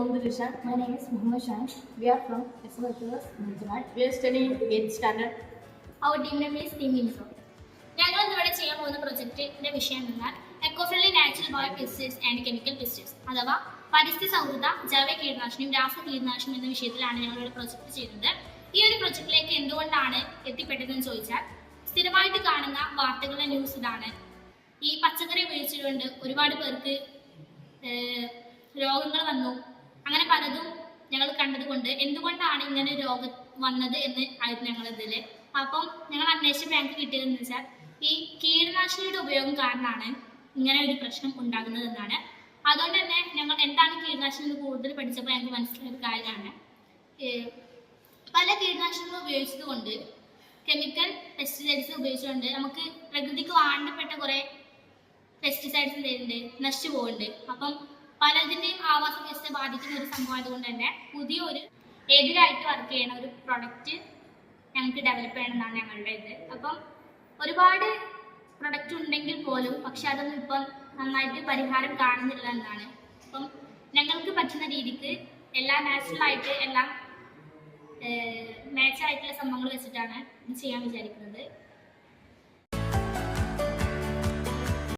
Mohammed Rishan. My name is Muhammad Shan. We are from SMHS Manjunad. We are studying 8th standard. Our team name is Team Info. ഞങ്ങൾ ഇവിടെ ചെയ്യാൻ പോകുന്ന പ്രൊജക്റ്റിന്റെ വിഷയം എന്നാൽ eco friendly natural bio pesticides and chemical pesticides അഥവാ പരിസ്ഥിതി സൗഹൃദ ജൈവ കീടനാശിനിയും രാസ കീടനാശിനിയും എന്ന വിഷയത്തിലാണ് ഞങ്ങളിവിടെ പ്രൊജക്ട് ചെയ്യുന്നത്. ഈ ഒരു പ്രൊജക്റ്റിലേക്ക് എന്തുകൊണ്ടാണ് എത്തിപ്പെട്ടതെന്ന് ചോദിച്ചാൽ, സ്ഥിരമായിട്ട് കാണുന്ന വാർത്തകളുടെ ന്യൂസ് ഇതാണ്. ഈ പച്ചക്കറി ഉപയോഗിച്ചുകൊണ്ട് ഒരുപാട് പേർക്ക് രോഗങ്ങൾ വന്നു. അങ്ങനെ പലതും ഞങ്ങൾ കണ്ടതുകൊണ്ട് എന്തുകൊണ്ടാണ് ഇങ്ങനെ രോഗം വന്നത് എന്ന് ആയിരുന്നു ഞങ്ങളിതിൽ. അപ്പം ഞങ്ങൾ അന്വേഷിച്ച ഞങ്ങൾക്ക് കിട്ടിയതെന്ന് വെച്ചാൽ, ഈ കീടനാശിനിയുടെ ഉപയോഗം കാരണമാണ് ഇങ്ങനെ ഒരു പ്രശ്നം ഉണ്ടാകുന്നതെന്നാണ്. അതുകൊണ്ട് തന്നെ ഞങ്ങൾ എന്താണ് കീടനാശിനി എന്ന് കൂടുതൽ പഠിച്ചപ്പോൾ ഞങ്ങൾക്ക് മനസ്സിലായ ഒരു കാര്യമാണ്, പല കീടനാശിനികൾ ഉപയോഗിച്ചത് കൊണ്ട്, കെമിക്കൽ പെസ്റ്റിസൈഡ്സ് ഉപയോഗിച്ചുകൊണ്ട് നമുക്ക് പ്രകൃതിക്ക് വേണ്ടപ്പെട്ട കുറേ പെസ്റ്റിസൈഡ്സ് എന്തുണ്ട് നശിച്ചു പോകുന്നുണ്ട്. അപ്പം പലതിൻ്റെയും ആവാസ വ്യവസ്ഥയെ ബാധിക്കുന്ന ഒരു സംഭവമായതുകൊണ്ട് തന്നെ പുതിയൊരു എതിരായിട്ട് വർക്ക് ചെയ്യുന്ന ഒരു പ്രൊഡക്റ്റ് ഞങ്ങൾക്ക് ഡെവലപ്പ് ചെയ്യണമെന്നാണ് ഞങ്ങളുടെ ഇത്. അപ്പം ഒരുപാട് പ്രൊഡക്റ്റ് ഉണ്ടെങ്കിൽ പോലും പക്ഷെ അതൊന്നും ഇപ്പം നന്നായിട്ട് പരിഹാരം കാണുന്നില്ല എന്നാണ്. അപ്പം ഞങ്ങൾക്ക് പറ്റുന്ന രീതിക്ക് എല്ലാം നാച്ചുറലായിട്ടുള്ള സംഭവങ്ങൾ വെച്ചിട്ടാണ് ഇത് ചെയ്യാൻ വിചാരിക്കുന്നത്.